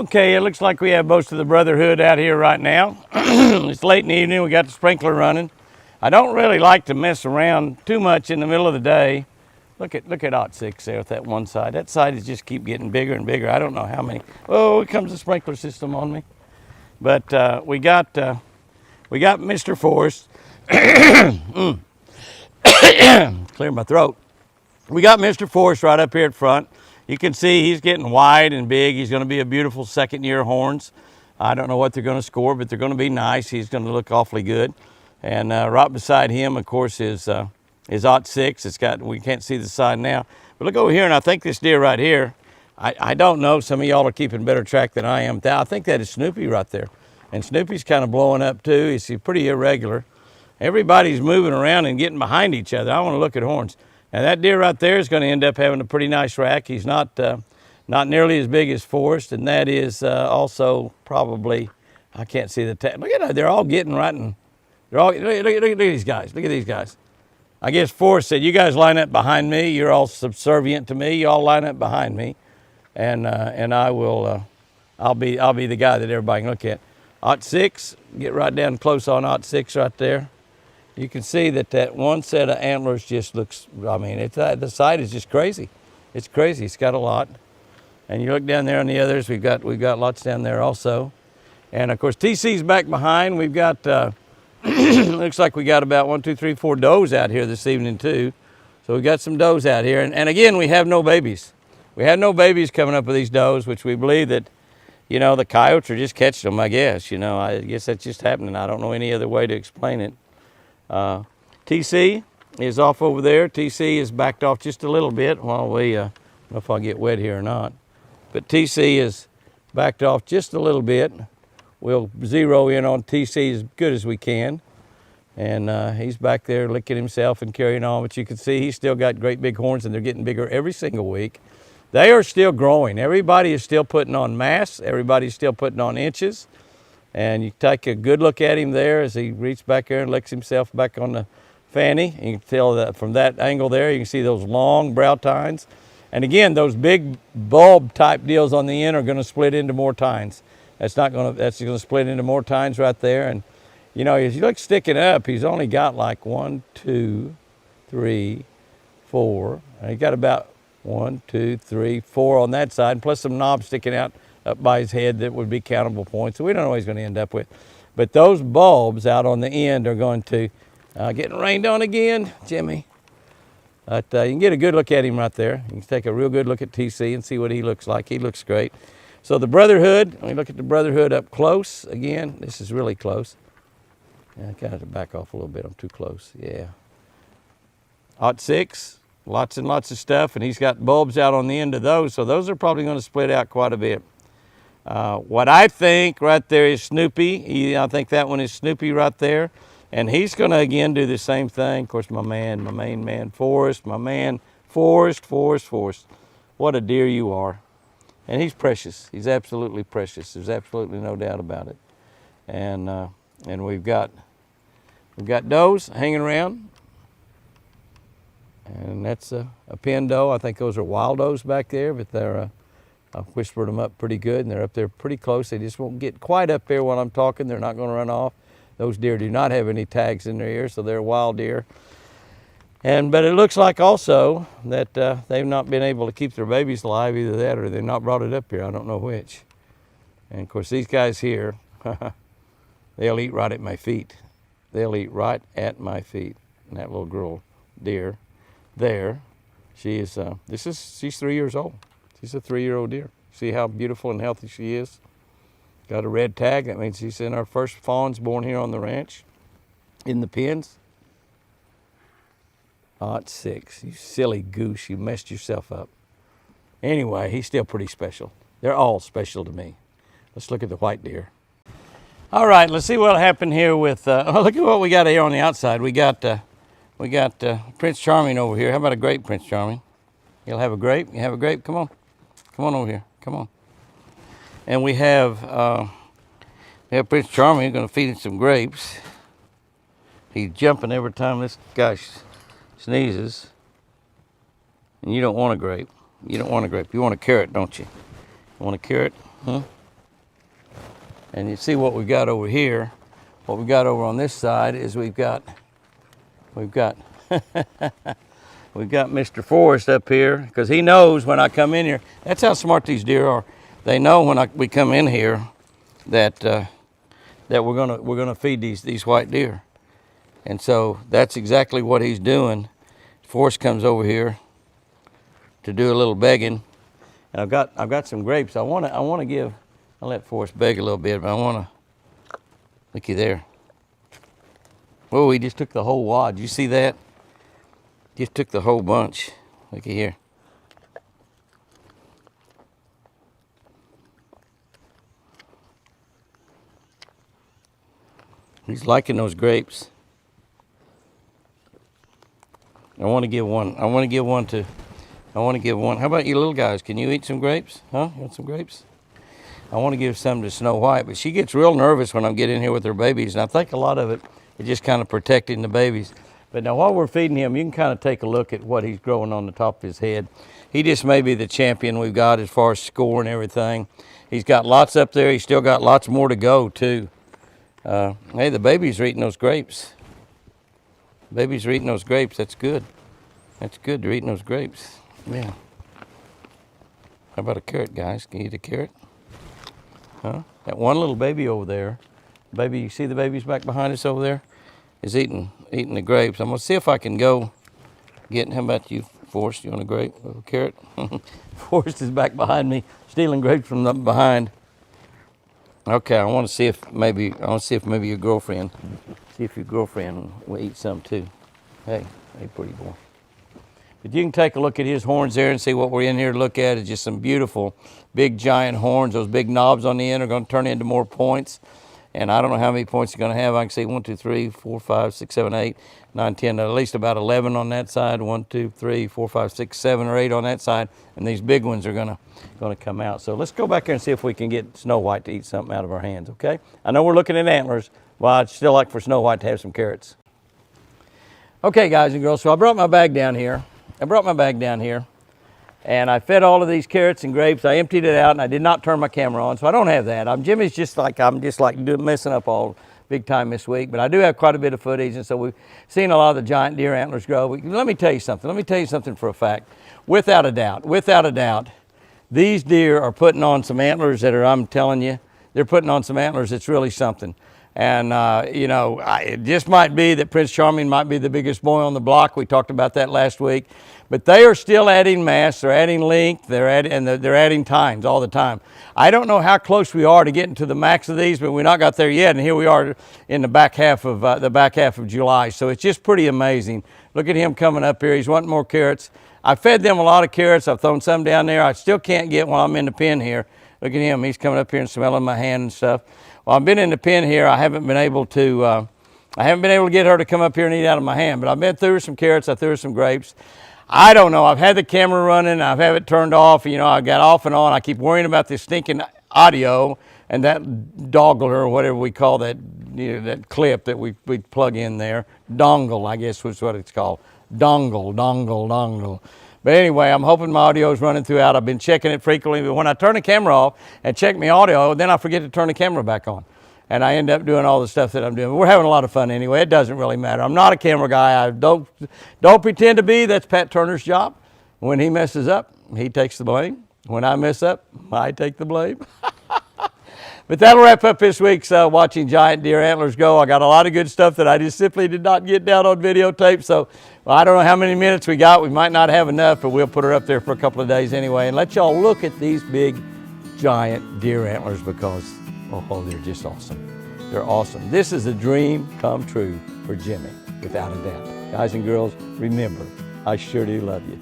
Okay, it looks like we have most of the brotherhood out here right now. It's late in the evening. We got the sprinkler running. I don't really like to mess around too much in the middle of the day. Look at ot6 there at that one side. That side is just keep getting bigger and bigger. I don't know how many. Oh, here comes the sprinkler system on me. But we got Mr. Forrest. Clear my throat. We got Mr. Forrest right up here at front. You can see he's getting wide and big. He's going to be a beautiful second-year horns. I don't know what they're going to score, but they're going to be nice. He's going to look awfully good. And right beside him, of course, is ot6. We can't see the side now. But look over here, and I think this deer right here, I don't know. Some of y'all are keeping better track than I am. I think that is Snoopy right there. And Snoopy's kind of blowing up too. He's pretty irregular. Everybody's moving around and getting behind each other. I want to look at horns. Now that deer right there is going to end up having a pretty nice rack. He's not nearly as big as Forrest, and that is also probably, I can't see the tag. Look at that, they're all getting right in. They're all, look at these guys, look at these guys. I guess Forrest said, you guys line up behind me. You're all subservient to me. You all line up behind me. And I will, I'll be the guy that everybody can look at. ot6, get right down close on ot6 right there. You can see that one set of antlers just looks, I mean, the side is just crazy. It's crazy, it's got a lot. And you look down there on the others, we've got lots down there also. And of course, TC's back behind. We've got, looks like we got about 1, 2, 3, 4 does out here this evening too. So we've got some does out here. And again, we have no babies. We had no babies coming up with these does, which we believe that, you know, the coyotes are just catching them, I guess. You know, I guess that's just happening. I don't know any other way to explain it. TC is off over there. TC is backed off just a little bit while we, I don't know if I'll get wet here or not, but TC is backed off just a little bit. We'll zero in on TC as good as we can. And he's back there licking himself and carrying on, but you can see he's still got great big horns and they're getting bigger every single week. They are still growing. Everybody is still putting on mass. Everybody's still putting on inches. And you take a good look at him there as he reaches back there and licks himself back on the fanny. You can tell that from that angle there, you can see those long brow tines. And again, those big bulb type deals on the end are going to split into more tines. That's going to split into more tines right there. And you know, as you look sticking up, he's only got like 1, 2, 3, 4. And he got about 1, 2, 3, 4 on that side, plus some knobs sticking out up by his head that would be countable points. So we don't know what he's going to end up with. But those bulbs out on the end are going to, getting rained on again, Jimmy. But you can get a good look at him right there. You can take a real good look at TC and see what he looks like. He looks great. So the brotherhood, when you look at the brotherhood up close, again, this is really close. Yeah, I kind of have to back off a little bit. I'm too close, yeah. ot6, lots and lots of stuff, and he's got bulbs out on the end of those, so those are probably going to split out quite a bit. What I think right there is Snoopy. I think that one is Snoopy right there. And he's going to, again, do the same thing. Of course, my main man, Forrest, my man, Forrest. What a deer you are. And he's precious. He's absolutely precious. There's absolutely no doubt about it. And we've got does hanging around. And that's a pin doe. I think those are wild does back there, but they're... I've whispered them up pretty good, and they're up there pretty close. They just won't get quite up there while I'm talking. They're not going to run off. Those deer do not have any tags in their ears, so they're wild deer. But it looks like also that they've not been able to keep their babies alive, either that or they've not brought it up here. I don't know which. And of course, these guys here, they'll eat right at my feet. They'll eat right at my feet. And that little girl deer there, she's 3 years old. She's a 3-year-old deer. See how beautiful and healthy she is? Got a red tag. That means she's in our first fawns born here on the ranch in the pens. ot6, you silly goose. You messed yourself up. Anyway, he's still pretty special. They're all special to me. Let's look at the white deer. All right, let's see what happened here with, look at what we got here on the outside. We got Prince Charming over here. How about a grape, Prince Charming? You'll have a grape? You have a grape? Come on. Come on over here. Come on. And we have Prince Charming. We're going to feed him some grapes. He's jumping every time this guy sneezes. And you don't want a grape. You don't want a grape. You want a carrot, don't you? You want a carrot? Huh? And you see what we've got over here. What we've got over on this side is we've got Mr. Forrest up here, because he knows when I come in here. That's how smart these deer are. They know when we come in here that that we're gonna feed these white deer, and so that's exactly what he's doing. Forrest comes over here to do a little begging, and I've got some grapes. I wanna give. I'll let Forrest beg a little bit, but I wanna looky there. Whoa, he just took the whole wad. You see that? Just took the whole bunch. Looky here. He's liking those grapes. I want to give one. How about you little guys? Can you eat some grapes? Huh? You want some grapes? I want to give some to Snow White, but she gets real nervous when I'm getting here with her babies, and I think a lot of it is just kind of protecting the babies. But now while we're feeding him, you can kind of take a look at what he's growing on the top of his head. He just may be the champion we've got as far as score and everything. He's got lots up there. He's still got lots more to go, too. Hey, the babies are eating those grapes. Babies are eating those grapes. That's good. That's good. They're eating those grapes. Yeah. How about a carrot, guys? Can you eat a carrot? Huh? That one little baby over there, baby, you see the babies back behind us over there, is eating the grapes. I'm gonna see if I can go get. How about you, Forrest? You want a grape, a carrot? Forrest is back behind me, stealing grapes from the behind. Okay, I want to see if maybe your girlfriend, will eat some too. Hey, pretty boy. But you can take a look at his horns there and see what we're in here to look at. It's just some beautiful, big, giant horns. Those big knobs on the end are going to turn into more points. And I don't know how many points you're going to have. I can see 1, 2, 3, 4, 5, 6, 7, 8, 9, 10, at least about 11 on that side. 1, 2, 3, 4, 5, 6, 7, or 8 on that side. And these big ones are going to come out. So let's go back here and see if we can get Snow White to eat something out of our hands, okay? I know we're looking at antlers. Well, I'd still like for Snow White to have some carrots. Okay, guys and girls, so I brought my bag down here. And I fed all of these carrots and grapes. I emptied it out, and I did not turn my camera on, so I don't have that. I'm just like messing up all big time this week, but I do have quite a bit of footage, and so we've seen a lot of the giant deer antlers grow. Let me tell you something for a fact. Without a doubt, these deer are putting on some antlers that are, I'm telling you, they're putting on some antlers that's really something. And, it just might be that Prince Charming might be the biggest boy on the block. We talked about that last week. But they are still adding mass, they're adding length, they're adding tines all the time. I don't know how close we are to getting to the max of these, but we're not got there yet. And here we are in the back half of July. So it's just pretty amazing. Look at him coming up here. He's wanting more carrots. I fed them a lot of carrots. I've thrown some down there. I still can't get while I'm in the pen here. Look at him. He's coming up here and smelling my hand and stuff. While I've been in the pen here, I haven't been able to get her to come up here and eat out of my hand. But I've been through her some carrots. I threw her some grapes. I don't know. I've had the camera running. I've had it turned off. I got off and on. I keep worrying about this stinking audio and that dogler or whatever we call that, that clip that we plug in there. Dongle, I guess was what it's called. Dongle. But anyway, I'm hoping my audio is running throughout. I've been checking it frequently, but when I turn the camera off and check my audio, then I forget to turn the camera back on. And I end up doing all the stuff that I'm doing. But we're having a lot of fun anyway. It doesn't really matter. I'm not a camera guy. I don't pretend to be. That's Pat Turner's job. When he messes up, he takes the blame. When I mess up, I take the blame. But that'll wrap up this week's Watching Giant Deer Antlers Go. I got a lot of good stuff that I just simply did not get down on videotape. So I don't know how many minutes we got. We might not have enough, but we'll put her up there for a couple of days anyway and let y'all look at these big giant deer antlers because, oh, they're just awesome. They're awesome. This is a dream come true for Jimmy, without a doubt. Guys and girls, remember, I sure do love you.